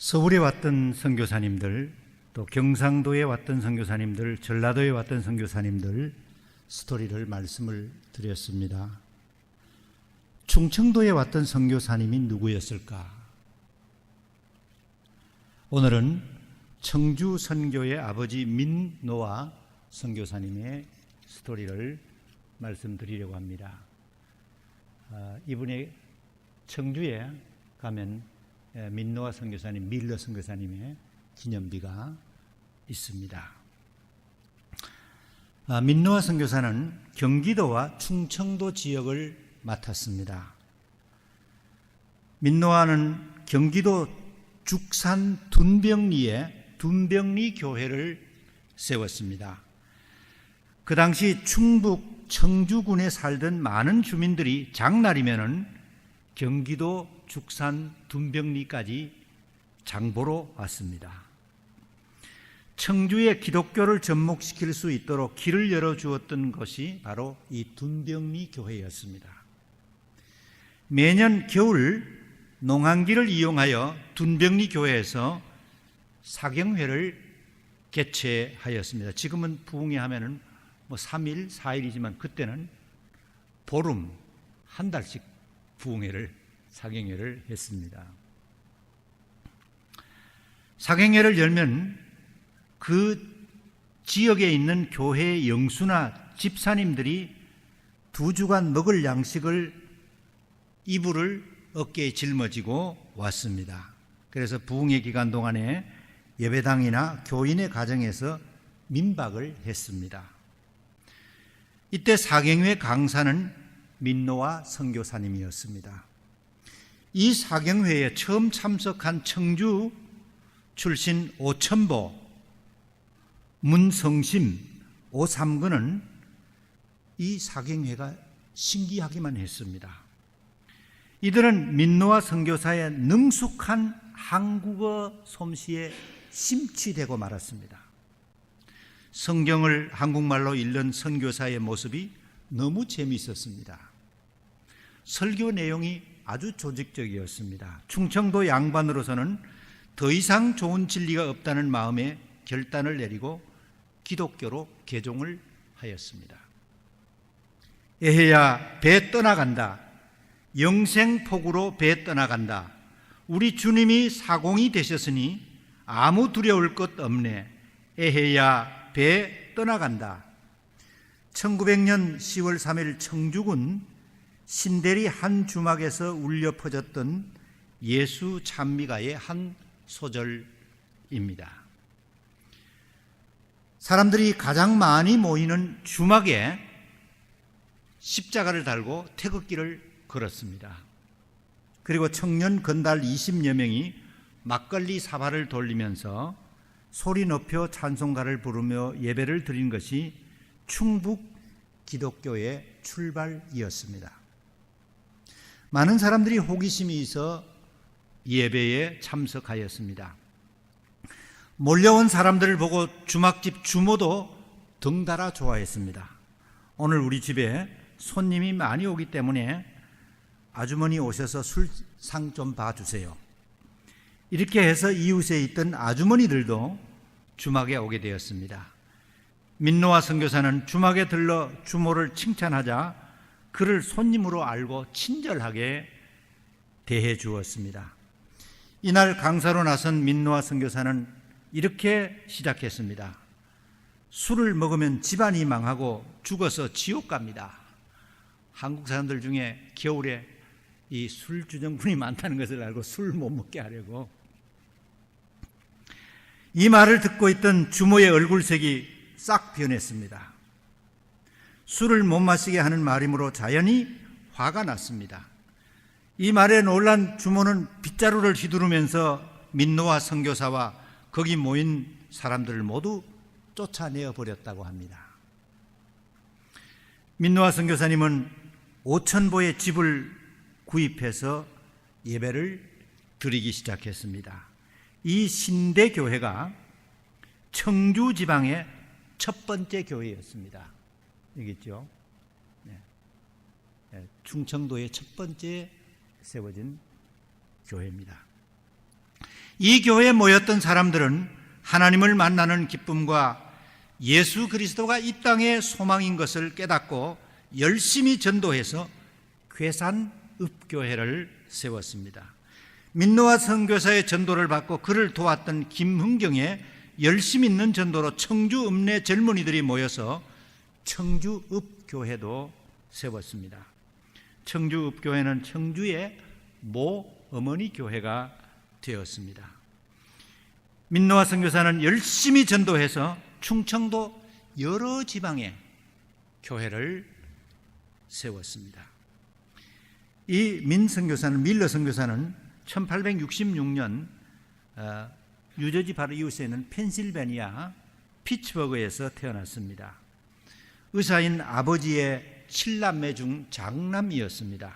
서울에 왔던 선교사님들, 또 경상도에 왔던 선교사님들, 전라도에 왔던 선교사님들 스토리를 말씀을 드렸습니다. 충청도에 왔던 선교사님이 누구였을까? 오늘은 청주 선교의 아버지 민노아 선교사님의 스토리를 말씀드리려고 합니다. 이분의 청주에 가면 민노아 선교사님, 밀러 선교사님의 기념비가 있습니다. 민노아 선교사는 경기도와 충청도 지역을 맡았습니다. 민노아는 경기도 죽산 둔병리에 둔병리 교회를 세웠습니다. 그 당시 충북 청주군에 살던 많은 주민들이 장날이면은 경기도 죽산 둔병리까지 장보러 왔습니다. 청주의 기독교를 접목시킬 수 있도록 길을 열어주었던 것이 바로 이 둔병리 교회였습니다. 매년 겨울 농한기를 이용하여 둔병리 교회에서 사경회를 개최하였습니다. 지금은 부흥회 하면은 3일, 4일이지만 그때는 보름, 한 달씩 부흥회를, 사경회를 했습니다. 사경회를 열면 그 지역에 있는 교회 영수나 집사님들이 2주간 먹을 양식을 이불을 어깨에 짊어지고 왔습니다. 그래서 부흥회 기간 동안에 예배당이나 교인의 가정에서 민박을 했습니다. 이때 사경회 강사는 민노아 선교사님이었습니다. 이 사경회에 처음 참석한 청주 출신 오천보, 문성심, 오삼근은 이 사경회가 신기하기만 했습니다. 이들은 민노아 선교사의 능숙한 한국어 솜씨에 심취되고 말았습니다. 성경을 한국말로 읽는 선교사의 모습이 너무 재미있었습니다. 설교 내용이 아주 조직적이었습니다. 충청도 양반으로서는 더 이상 좋은 진리가 없다는 마음에 결단을 내리고 기독교로 개종을 하였습니다. 에헤야, 배 떠나간다. 영생폭우로 배 떠나간다. 우리 주님이 사공이 되셨으니 아무 두려울 것 없네. 에헤야, 배 떠나간다. 1900년 10월 3일 청주군 신대리 한 주막에서 울려 퍼졌던 예수 찬미가의 한 소절입니다. 사람들이 가장 많이 모이는 주막에 십자가를 달고 태극기를 걸었습니다. 그리고 청년 건달 20여 명이 막걸리 사발을 돌리면서 소리 높여 찬송가를 부르며 예배를 드린 것이 충북 기독교의 출발이었습니다. 많은 사람들이 호기심이 있어 예배에 참석하였습니다. 몰려온 사람들을 보고 주막집 주모도 덩달아 좋아했습니다. 오늘 우리 집에 손님이 많이 오기 때문에 아주머니 오셔서 술상 좀 봐주세요. 이렇게 해서 이웃에 있던 아주머니들도 주막에 오게 되었습니다. 민노아 선교사는 주막에 들러 주모를 칭찬하자 그를 손님으로 알고 친절하게 대해 주었습니다. 이날 강사로 나선 민노아 선교사는 이렇게 시작했습니다. 술을 먹으면 집안이 망하고 죽어서 지옥 갑니다. 한국 사람들 중에 겨울에 이 술주정군이 많다는 것을 알고 술 못 먹게 하려고. 이 말을 듣고 있던 주모의 얼굴색이 싹 변했습니다. 술을 못 마시게 하는 말이므로 자연히 화가 났습니다. 이 말에 놀란 주모는 빗자루를 휘두르면서 민노아 선교사와 거기 모인 사람들을 모두 쫓아내어 버렸다고 합니다. 민노아 선교사님은 오천보의 집을 구입해서 예배를 드리기 시작했습니다. 이 신대교회가 청주 지방의 첫 번째 교회였습니다. 여기 있죠. 충청도의 첫 번째 세워진 교회입니다. 이 교회에 모였던 사람들은 하나님을 만나는 기쁨과 예수 그리스도가 이 땅의 소망인 것을 깨닫고 열심히 전도해서 괴산읍교회를 세웠습니다. 민노아 선교사의 전도를 받고 그를 도왔던 김흥경의 열심 있는 전도로 청주 읍내 젊은이들이 모여서 청주읍교회도 세웠습니다. 청주읍교회는 청주의 모 어머니 교회가 되었습니다. 민노아 선교사는 열심히 전도해서 충청도 여러 지방에 교회를 세웠습니다. 이 밀러 선교사는 1866년 뉴저지 바로 이웃에 있는 펜실베니아 피츠버그에서 태어났습니다. 의사인 아버지의 7남매 중 장남이었습니다.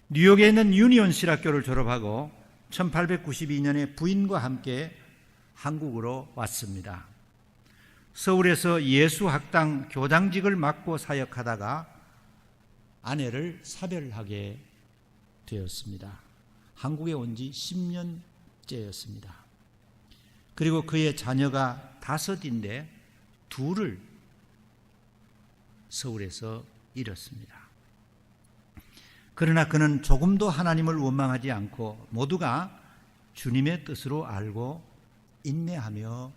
뉴욕에 있는 유니온 신학교를 졸업하고 1892년에 부인과 함께 한국으로 왔습니다. 서울에서 예수학당 교장직을 맡고 사역하다가 아내를 사별하게 되었습니다. 한국에 온 지 10년째였습니다. 그리고 그의 자녀가 5인데 2을 서울에서 잃었습니다. 그러나 그는 조금도 하나님을 원망하지 않고 모두가 주님의 뜻으로 알고 인내하며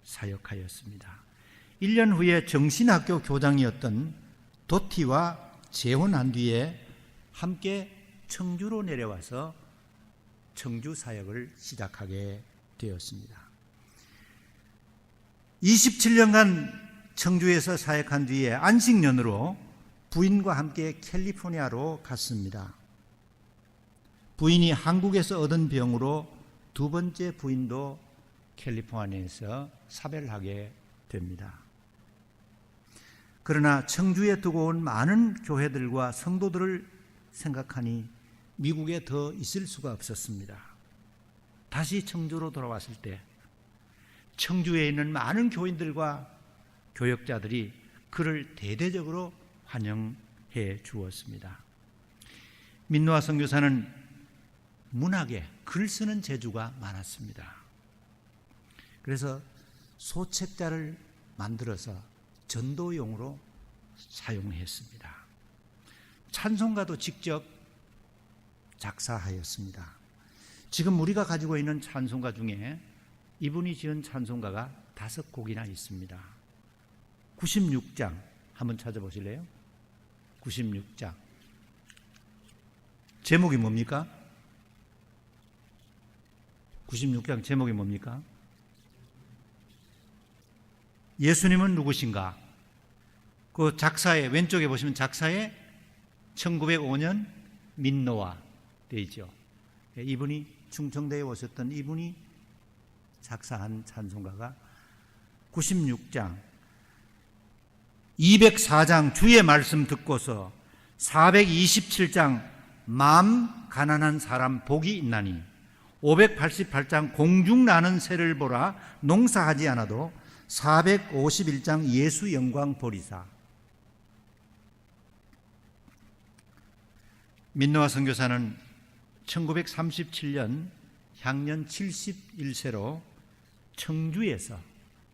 사역하였습니다. 1년 후에 정신학교 교장이었던 도티와 재혼한 뒤에 함께 청주로 내려와서 청주 사역을 시작하게 되었습니다. 27년간 청주에서 사역한 뒤에 안식년으로 부인과 함께 캘리포니아로 갔습니다. 부인이 한국에서 얻은 병으로 2번째 부인도 캘리포니아에서 사별하게 됩니다. 그러나 청주에 두고 온 많은 교회들과 성도들을 생각하니 미국에 더 있을 수가 없었습니다. 다시 청주로 돌아왔을 때 청주에 있는 많은 교인들과 교역자들이 그를 대대적으로 환영해 주었습니다. 민노아 선교사는 문학에 글 쓰는 재주가 많았습니다. 그래서 소책자를 만들어서 전도용으로 사용했습니다. 찬송가도 직접 작사하였습니다. 지금 우리가 가지고 있는 찬송가 중에 이분이 지은 찬송가가 5곡이나 있습니다. 96장 한번 찾아보실래요? 96장 제목이 뭡니까? 96장 제목이 뭡니까? 예수님은 누구신가? 그 작사에 왼쪽에 보시면 작사에 1905년 민노아 되어 있죠. 이분이 충청대에 오셨던 이분이 작사한 찬송가가 96장 204장 주의 말씀 듣고서 427장 마음 가난한 사람 복이 있나니 588장 공중 나는 새를 보라 농사하지 않아도 451장 예수 영광 보리사. 민노아 선교사는 1937년 향년 71세로 청주에서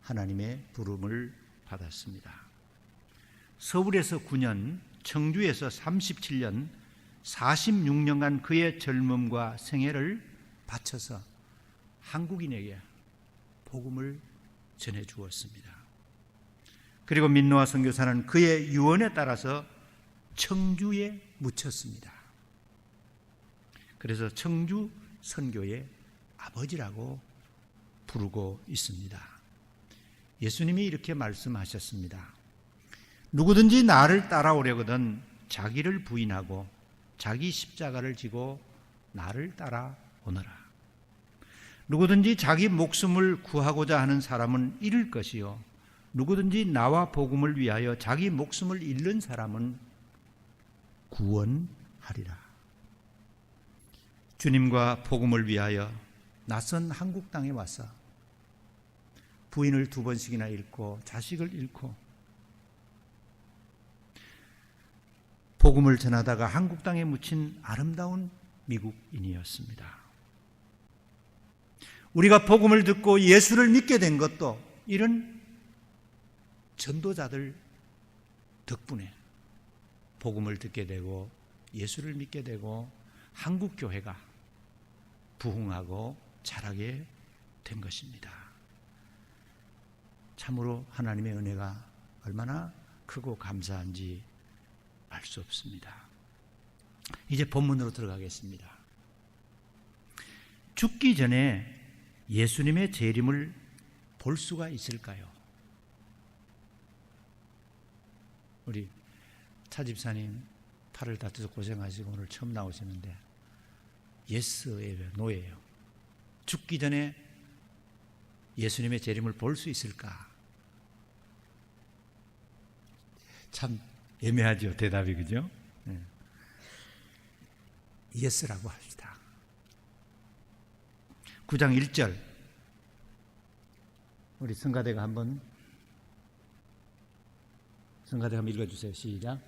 하나님의 부름을 받았습니다. 서울에서 9년, 청주에서 37년, 46년간 그의 젊음과 생애를 바쳐서 한국인에게 복음을 전해 주었습니다. 그리고 민노아 선교사는 그의 유언에 따라서 청주에 묻혔습니다. 그래서 청주 선교의 아버지라고 부르고 있습니다. 예수님이 이렇게 말씀하셨습니다. 누구든지 나를 따라오려거든 자기를 부인하고 자기 십자가를 지고 나를 따라오너라. 누구든지 자기 목숨을 구하고자 하는 사람은 잃을 것이요 누구든지 나와 복음을 위하여 자기 목숨을 잃는 사람은 구원하리라. 주님과 복음을 위하여 낯선 한국 땅에 와서 부인을 2번씩이나 잃고 자식을 잃고 복음을 전하다가 한국 땅에 묻힌 아름다운 미국인이었습니다. 우리가 복음을 듣고 예수를 믿게 된 것도 이런 전도자들 덕분에 복음을 듣게 되고 예수를 믿게 되고 한국 교회가 부흥하고 자라게 된 것입니다. 참으로 하나님의 은혜가 얼마나 크고 감사한지 알 수 없습니다. 이제 본문으로 들어가겠습니다. 죽기 전에 예수님의 재림을 볼 수가 있을까요? 우리 차 집사님 팔을 다쳐서 고생하시고 오늘 처음 나오시는데 예스예요, 노예요. 죽기 전에 예수님의 재림을 볼 수 있을까? 참 애매하죠, 대답이. 그죠? 네. 예스라고 합시다. 9장 1절 우리 성가대가 한번 읽어주세요. 시작.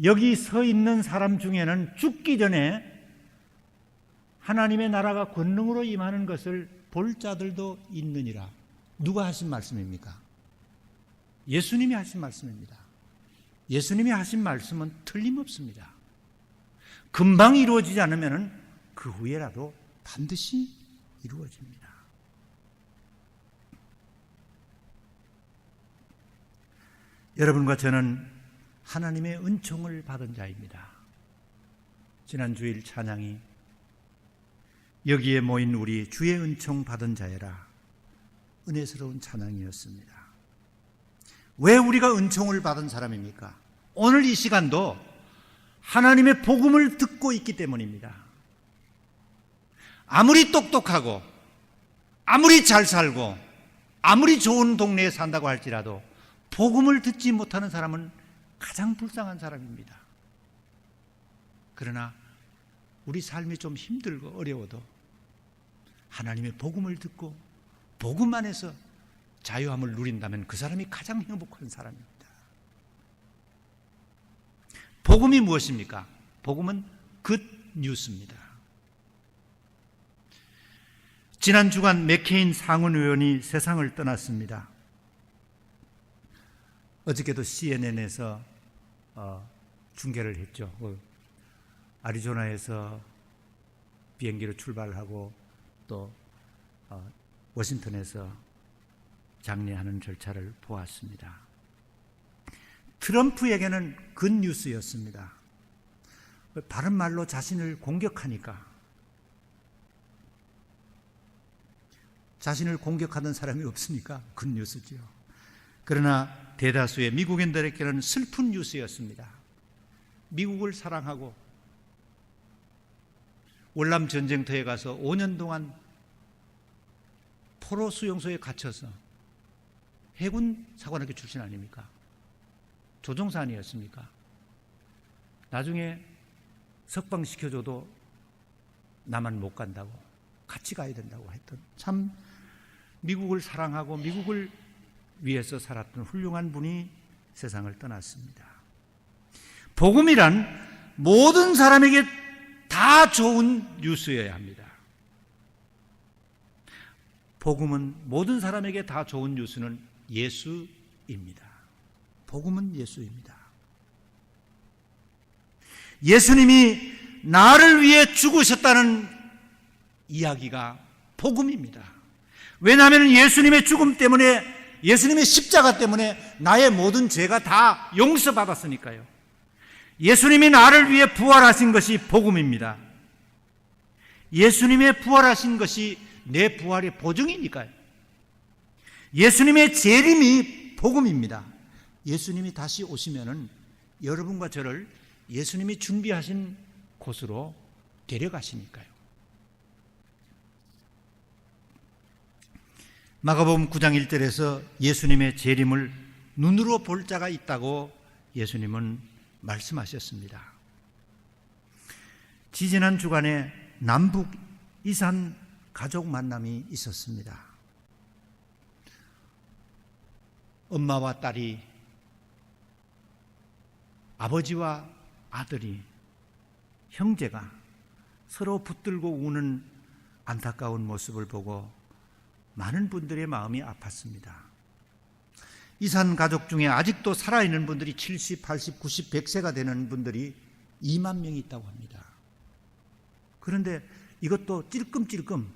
여기 서 있는 사람 중에는 죽기 전에 하나님의 나라가 권능으로 임하는 것을 볼 자들도 있느니라. 누가 하신 말씀입니까? 예수님이 하신 말씀입니다. 예수님이 하신 말씀은 틀림없습니다. 금방 이루어지지 않으면 그 후에라도 반드시 이루어집니다. 여러분과 저는 하나님의 은총을 받은 자입니다. 지난 주일 찬양이 여기에 모인 우리 주의 은총 받은 자여라 은혜스러운 찬양이었습니다. 왜 우리가 은총을 받은 사람입니까? 오늘 이 시간도 하나님의 복음을 듣고 있기 때문입니다. 아무리 똑똑하고 아무리 잘 살고 아무리 좋은 동네에 산다고 할지라도 복음을 듣지 못하는 사람은 가장 불쌍한 사람입니다. 그러나 우리 삶이 좀 힘들고 어려워도 하나님의 복음을 듣고 복음 안에서 자유함을 누린다면 그 사람이 가장 행복한 사람입니다. 복음이 무엇입니까? 복음은 굿 뉴스입니다. 지난 주간 맥케인 상원 의원이 세상을 떠났습니다. 어저께도 CNN에서 중계를 했죠. 아리조나에서 비행기로 출발하고 또 워싱턴에서 장례하는 절차를 보았습니다. 트럼프에게는 굿뉴스였습니다. 바른 말로 자신을 공격하니까 자신을 공격하던 사람이 없으니까 굿뉴스죠. 그러나 대다수의 미국인들에게는 슬픈 뉴스였습니다. 미국을 사랑하고 월남 전쟁터에 가서 5년 동안 포로 수용소에 갇혀서 해군 사관학교 출신 아닙니까? 조종사 아니었습니까? 나중에 석방시켜줘도 나만 못 간다고 같이 가야 된다고 했던 참 미국을 사랑하고 미국을 위해서 살았던 훌륭한 분이 세상을 떠났습니다. 복음이란 모든 사람에게 다 좋은 뉴스여야 합니다. 복음은 모든 사람에게 다 좋은 뉴스는 예수입니다. 복음은 예수입니다. 예수님이 나를 위해 죽으셨다는 이야기가 복음입니다. 왜냐하면 예수님의 죽음 때문에 예수님의 십자가 때문에 나의 모든 죄가 다 용서받았으니까요. 예수님이 나를 위해 부활하신 것이 복음입니다. 예수님의 부활하신 것이 내 부활의 보증이니까요. 예수님의 재림이 복음입니다. 예수님이 다시 오시면은 여러분과 저를 예수님이 준비하신 곳으로 데려가시니까요. 마가복음 9장 1절에서 예수님의 재림을 눈으로 볼 자가 있다고 예수님은 말씀하셨습니다. 지지난 주간에 남북 이산 가족 만남이 있었습니다. 엄마와 딸이, 아버지와 아들이, 형제가 서로 붙들고 우는 안타까운 모습을 보고 많은 분들의 마음이 아팠습니다. 이산 가족 중에 아직도 살아있는 분들이 70, 80, 90, 100세가 되는 분들이 2만 명이 있다고 합니다. 그런데 이것도 찔끔찔끔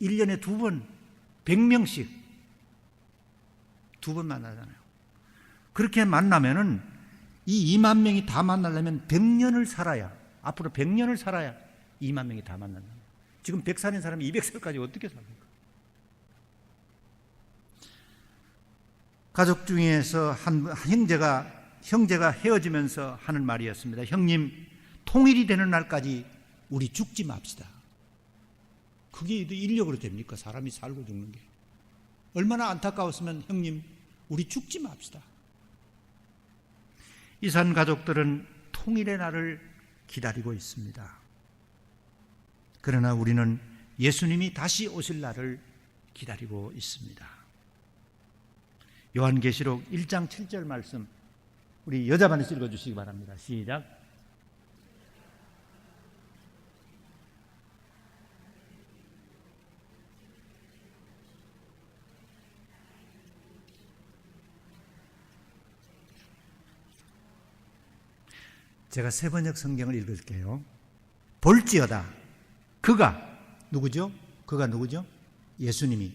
1년에 2번 100명씩 2번 만나잖아요. 그렇게 만나면은 이 2만 명이 다 만나려면 100년을 살아야, 앞으로 100년을 살아야 2만 명이 다 만난다. 지금 100살인 사람이 200살까지 어떻게 삽니까? 가족 중에서 한 형제가 헤어지면서 하는 말이었습니다. 형님, 통일이 되는 날까지 우리 죽지 맙시다. 그게 인력으로 됩니까? 사람이 살고 죽는 게. 얼마나 안타까웠으면 형님, 우리 죽지 맙시다. 이산 가족들은 통일의 날을 기다리고 있습니다. 그러나 우리는 예수님이 다시 오실 날을 기다리고 있습니다. 요한계시록 1장 7절 말씀, 우리 여자반에서 읽어주시기 바랍니다. 시작. 제가 세번역 성경을 읽을게요. 볼지어다. 그가 누구죠? 그가 누구죠? 예수님이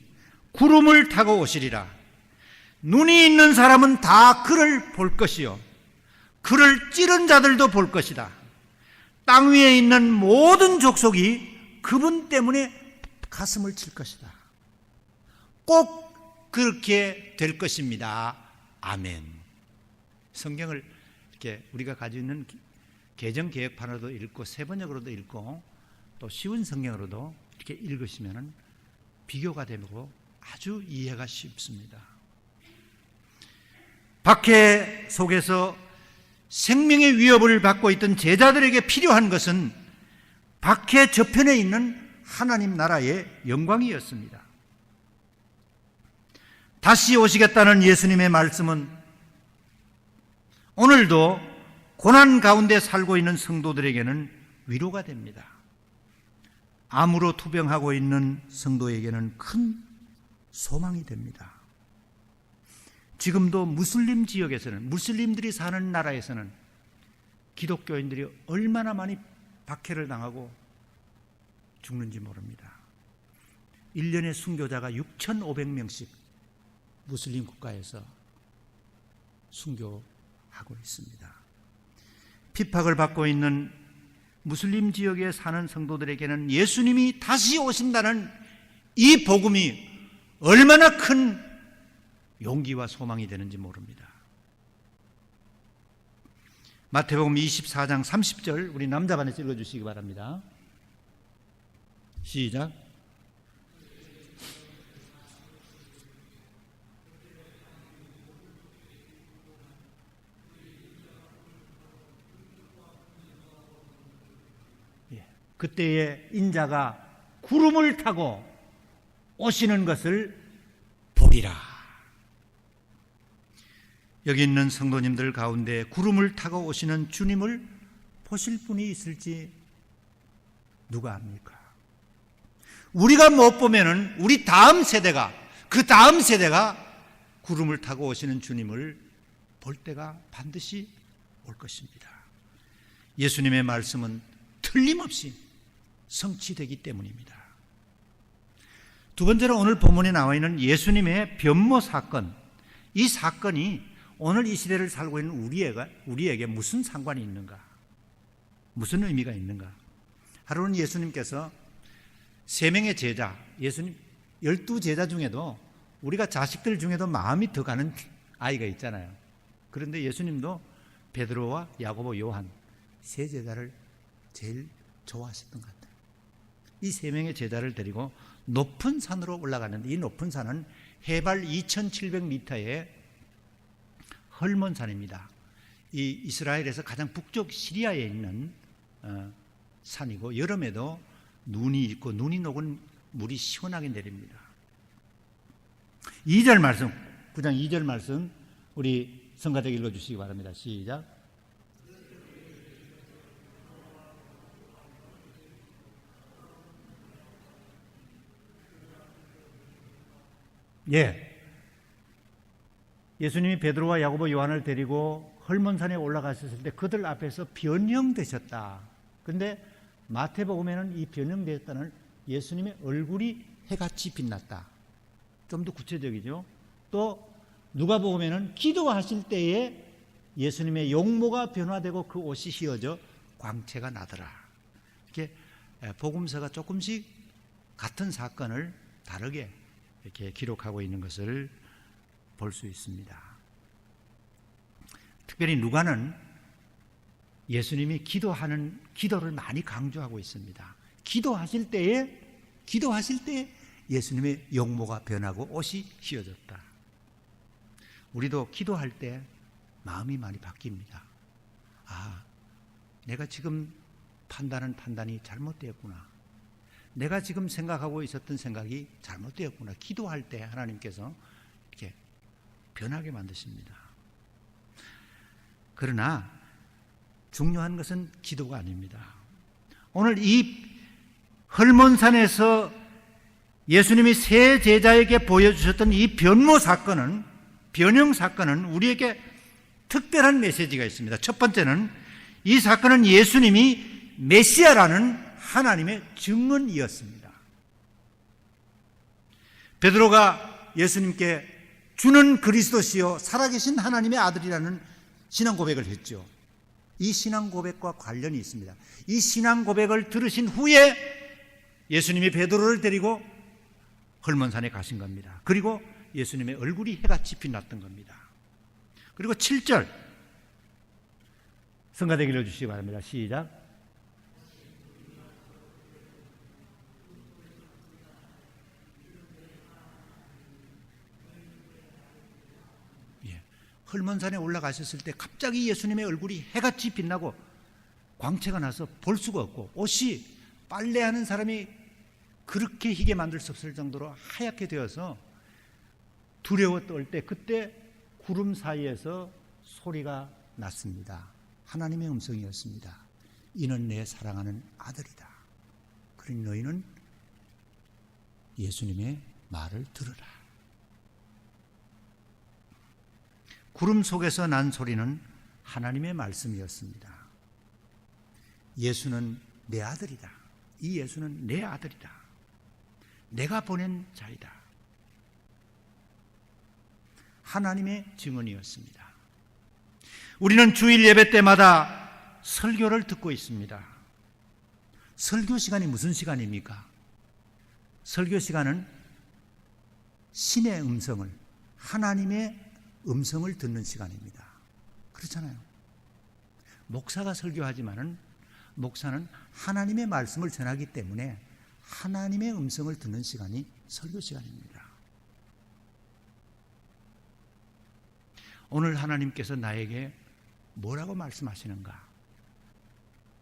구름을 타고 오시리라. 눈이 있는 사람은 다 그를 볼 것이요, 그를 찌른 자들도 볼 것이다. 땅 위에 있는 모든 족속이 그분 때문에 가슴을 칠 것이다. 꼭 그렇게 될 것입니다. 아멘. 성경을 이렇게 우리가 가지고 있는 개정 개혁판으로도 읽고 세번역으로도 읽고 또 쉬운 성경으로도 이렇게 읽으시면 비교가 되고 아주 이해가 쉽습니다. 박해 속에서 생명의 위협을 받고 있던 제자들에게 필요한 것은 박해 저편에 있는 하나님 나라의 영광이었습니다. 다시 오시겠다는 예수님의 말씀은 오늘도 고난 가운데 살고 있는 성도들에게는 위로가 됩니다. 암으로 투병하고 있는 성도에게는 큰 소망이 됩니다. 지금도 무슬림 지역에서는, 무슬림들이 사는 나라에서는 기독교인들이 얼마나 많이 박해를 당하고 죽는지 모릅니다. 1년에 순교자가 6,500명씩 무슬림 국가에서 순교하고 있습니다. 핍박을 받고 있는 무슬림 지역에 사는 성도들에게는 예수님이 다시 오신다는 이 복음이 얼마나 큰 용기와 소망이 되는지 모릅니다. 마태복음 24장 30절 우리 남자반에서 읽어주시기 바랍니다. 시작. 그때에 인자가 구름을 타고 오시는 것을 보리라. 여기 있는 성도님들 가운데 구름을 타고 오시는 주님을 보실 분이 있을지 누가 압니까? 우리가 못 보면은 우리 다음 세대가, 그 다음 세대가 구름을 타고 오시는 주님을 볼 때가 반드시 올 것입니다. 예수님의 말씀은 틀림없이 성취되기 때문입니다. 두 번째로 오늘 본문에 나와 있는 예수님의 변모 사건, 이 사건이 오늘 이 시대를 살고 있는 우리에게 무슨 상관이 있는가? 무슨 의미가 있는가? 하루는 예수님께서 3명의 제자, 예수님 12제자 중에도 우리가 자식들 중에도 마음이 더 가는 아이가 있잖아요. 그런데 예수님도 베드로와 야고보, 요한 3제자를 제일 좋아하셨던 것 같아요. 이 3명의 제자를 데리고 높은 산으로 올라가는데, 이 높은 산은 해발 2700m의 헐몬산입니다. 이 이스라엘에서 가장 북쪽 시리아에 있는 산이고, 여름에도 눈이 있고 눈이 녹은 물이 시원하게 내립니다. 2절 말씀 9장 2절 말씀 우리 성가대기 읽어주시기 바랍니다. 시작. 예. 예수님이 베드로와 야고보, 요한을 데리고 헐몬산에 올라가셨을 때 그들 앞에서 변형되셨다. 그런데 마태복음에는 이 변형되었다는 예수님의 얼굴이 해같이 빛났다. 좀 더 구체적이죠. 또 누가복음에는 기도하실 때에 예수님의 용모가 변화되고 그 옷이 휘어져 광채가 나더라. 이렇게 복음서가 조금씩 같은 사건을 다르게 이렇게 기록하고 있는 것을 볼 수 있습니다. 특별히 누가는 예수님이 기도를 많이 강조하고 있습니다. 기도하실 때에 예수님의 용모가 변하고 옷이 휘어졌다. 우리도 기도할 때 마음이 많이 바뀝니다. 아, 내가 지금 판단한 판단이 잘못되었구나. 내가 지금 생각하고 있었던 생각이 잘못되었구나. 기도할 때 하나님께서 이렇게 변하게 만드십니다. 그러나 중요한 것은 기도가 아닙니다. 오늘 이 헐몬산에서 예수님이 세 제자에게 보여주셨던 이 변형 사건은 우리에게 특별한 메시지가 있습니다. 첫 번째는 이 사건은 예수님이 메시아라는 하나님의 증언이었습니다. 베드로가 예수님께 주는 그리스도시요 살아계신 하나님의 아들이라는 신앙 고백을 했죠. 이 신앙 고백과 관련이 있습니다. 이 신앙 고백을 들으신 후에 예수님이 베드로를 데리고 헐몬산에 가신 겁니다. 그리고 예수님의 얼굴이 해같이 빛났던 겁니다. 그리고 7절 성가대기 읽어주시기 바랍니다. 시작. 헐몬산에 올라가셨을 때 갑자기 예수님의 얼굴이 해같이 빛나고 광채가 나서 볼 수가 없고 옷이 빨래하는 사람이 그렇게 희게 만들 수 없을 정도로 하얗게 되어서 두려워 떨 때 그때 구름 사이에서 소리가 났습니다. 하나님의 음성이었습니다. 이는 내 사랑하는 아들이다. 그러니 너희는 예수님의 말을 들으라. 구름 속에서 난 소리는 하나님의 말씀이었습니다. 예수는 내 아들이다. 이 예수는 내 아들이다. 내가 보낸 자이다. 하나님의 증언이었습니다. 우리는 주일 예배 때마다 설교를 듣고 있습니다. 설교 시간이 무슨 시간입니까? 설교 시간은 신의 음성을, 하나님의 음성을 듣는 시간입니다. 그렇잖아요. 목사가 설교하지만은 목사는 하나님의 말씀을 전하기 때문에 하나님의 음성을 듣는 시간이 설교 시간입니다. 오늘 하나님께서 나에게 뭐라고 말씀하시는가?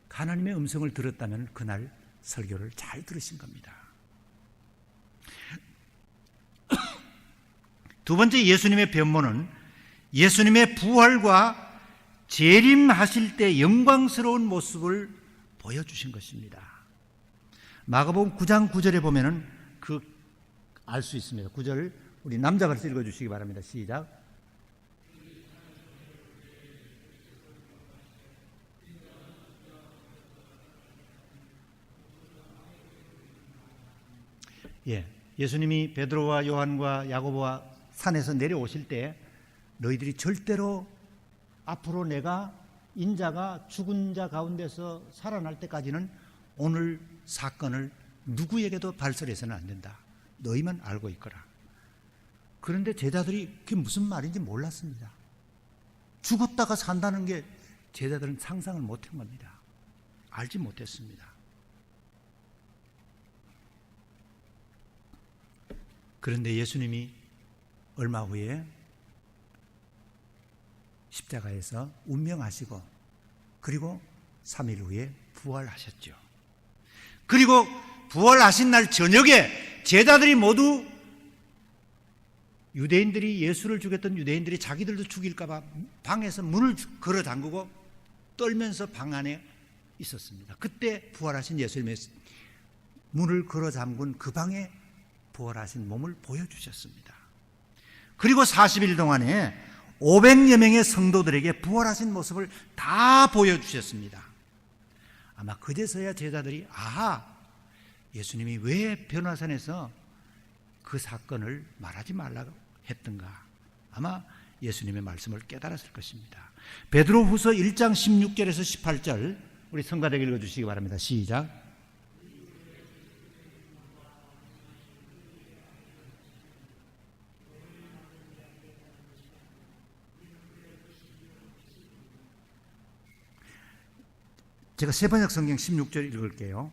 하나님의 음성을 들었다면 그날 설교를 잘 들으신 겁니다. 두 번째 예수님의 변모는 예수님의 부활과 재림하실 때 영광스러운 모습을 보여주신 것입니다. 마가복음 9장 9절에 보면은 알 수 있습니다. 9절 우리 남자가 읽어주시기 바랍니다. 시작. 예수님이 베드로와 요한과 야고보와 산에서 내려오실 때 너희들이 절대로 앞으로 내가 인자가 죽은 자 가운데서 살아날 때까지는 오늘 사건을 누구에게도 발설해서는 안 된다. 너희만 알고 있거라. 그런데 제자들이 그게 무슨 말인지 몰랐습니다. 죽었다가 산다는 게 제자들은 상상을 못한 겁니다. 알지 못했습니다. 그런데 예수님이 얼마 후에 십자가에서 운명하시고 그리고 3일 후에 부활하셨죠. 그리고 부활하신 날 저녁에 제자들이 모두 유대인들이 예수를 죽였던 유대인들이 자기들도 죽일까 봐 방에서 문을 걸어 잠그고 떨면서 방 안에 있었습니다. 그때 부활하신 예수님의 문을 걸어 잠근 그 방에 부활하신 몸을 보여주셨습니다. 그리고 40일 동안에 500여 명의 성도들에게 부활하신 모습을 다 보여주셨습니다. 아마 그제서야 제자들이 아하, 예수님이 왜 변화산에서 그 사건을 말하지 말라고 했던가, 아마 예수님의 말씀을 깨달았을 것입니다. 베드로후서 1장 16절에서 18절 우리 성가대가 읽어주시기 바랍니다. 시작. 제가 세번역 성경 16절 읽을게요.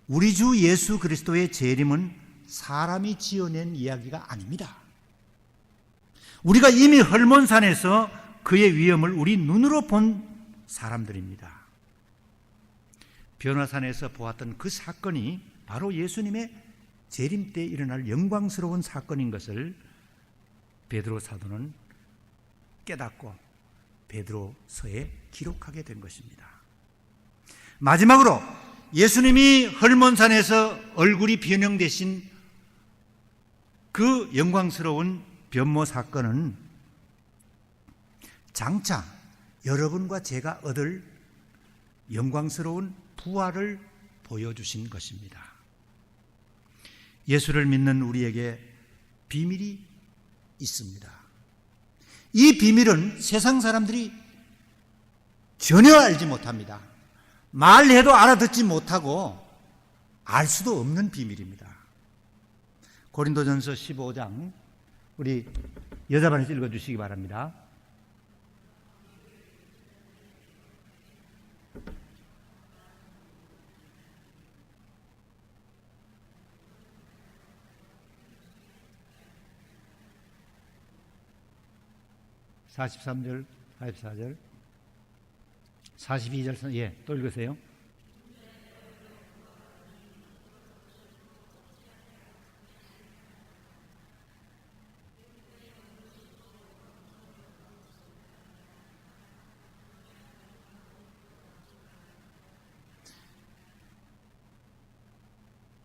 우리 주 예수 그리스도의 재림은 사람이 지어낸 이야기가 아닙니다. 우리가 이미 헐몬산에서 그의 위엄을 우리 눈으로 본 사람들입니다. 변화산에서 보았던 그 사건이 바로 예수님의 재림 때 일어날 영광스러운 사건인 것을 베드로 사도는 깨닫고 베드로서에 기록하게 된 것입니다. 마지막으로 예수님이 헐몬산에서 얼굴이 변형되신 그 영광스러운 변모 사건은 장차 여러분과 제가 얻을 영광스러운 부활을 보여주신 것입니다. 예수를 믿는 우리에게 비밀이 있습니다. 이 비밀은 세상 사람들이 전혀 알지 못합니다. 말해도 알아듣지 못하고 알 수도 없는 비밀입니다. 고린도전서 15장 우리 여자반에서 읽어주시기 바랍니다. (43절) (44절) 42절, 예, 또 읽으세요.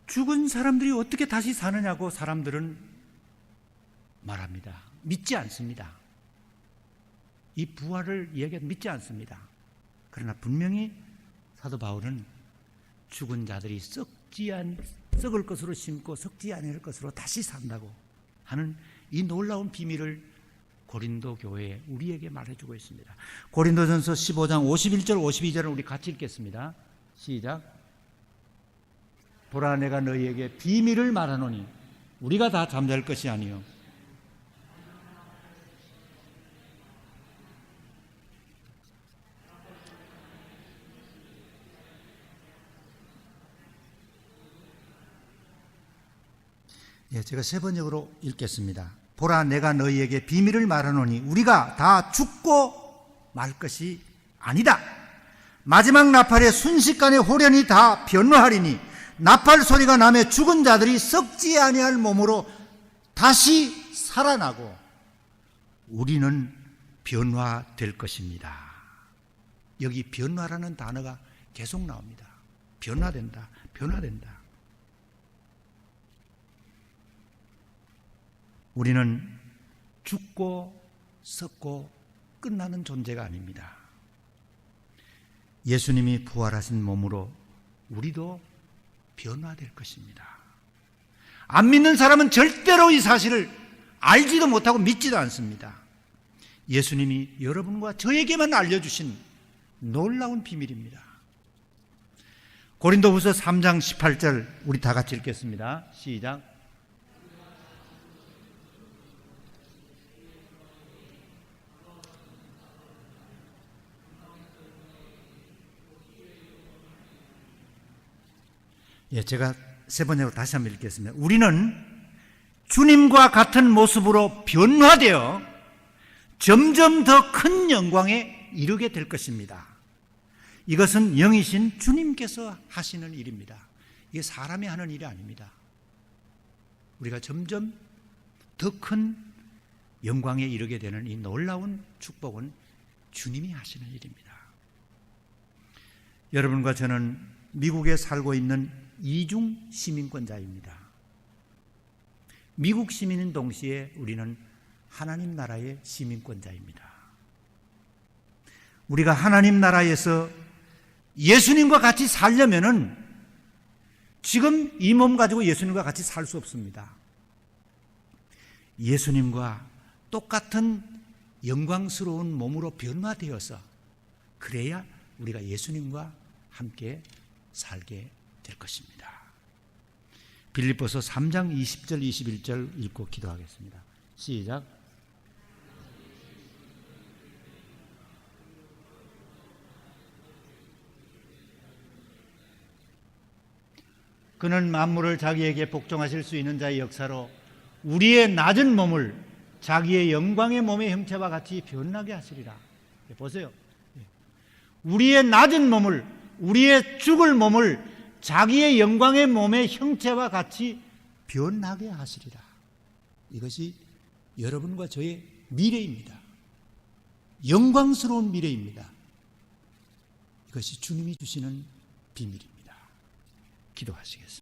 죽은 사람들이 어떻게 다시 사느냐고 사람들은 말합니다. 믿지 않습니다. 이 부활을 이야기하면 믿지 않습니다. 그러나 분명히 사도 바울은 죽은 자들이 썩을 것으로 심고 썩지 않을 것으로 다시 산다고 하는 이 놀라운 비밀을 고린도 교회에 우리에게 말해주고 있습니다. 고린도전서 15장 51절 52절을 우리 같이 읽겠습니다. 시작. 보라, 내가 너희에게 비밀을 말하노니 우리가 다 잠잘 것이 아니요 제가 세번역으로 읽겠습니다. 보라, 내가 너희에게 비밀을 말하노니 우리가 다 죽고 말 것이 아니다. 마지막 나팔에 순식간에 호련히 다 변화하리니 나팔 소리가 나매 죽은 자들이 썩지 아니할 몸으로 다시 살아나고 우리는 변화될 것입니다. 여기 변화라는 단어가 계속 나옵니다. 변화된다, 변화된다. 우리는 죽고 썩고 끝나는 존재가 아닙니다. 예수님이 부활하신 몸으로 우리도 변화될 것입니다. 안 믿는 사람은 절대로 이 사실을 알지도 못하고 믿지도 않습니다. 예수님이 여러분과 저에게만 알려주신 놀라운 비밀입니다. 고린도후서 3장 18절 우리 다 같이 읽겠습니다. 시작. 제가 세 번째로 다시 한번 읽겠습니다. 우리는 주님과 같은 모습으로 변화되어 점점 더 큰 영광에 이르게 될 것입니다. 이것은 영이신 주님께서 하시는 일입니다. 이게 사람이 하는 일이 아닙니다. 우리가 점점 더 큰 영광에 이르게 되는 이 놀라운 축복은 주님이 하시는 일입니다. 여러분과 저는 미국에 살고 있는 이중 시민권자입니다. 미국 시민인 동시에 우리는 하나님 나라의 시민권자입니다. 우리가 하나님 나라에서 예수님과 같이 살려면은 지금 이 몸 가지고 예수님과 같이 살 수 없습니다. 예수님과 똑같은 영광스러운 몸으로 변화되어서 그래야 우리가 예수님과 함께 살게 될 것입니다. 빌립보서 3장 20절 21절 읽고 기도하겠습니다. 시작. 그는 만물을 자기에게 복종하실 수 있는 자의 역사로 우리의 낮은 몸을 자기의 영광의 몸의 형체와 같이 변하게 하시리라. 보세요. 우리의 낮은 몸을, 우리의 죽을 몸을 자기의 영광의 몸의 형체와 같이 변하게 하시리라. 이것이 여러분과 저의 미래입니다. 영광스러운 미래입니다. 이것이 주님이 주시는 비밀입니다. 기도하시겠습니다.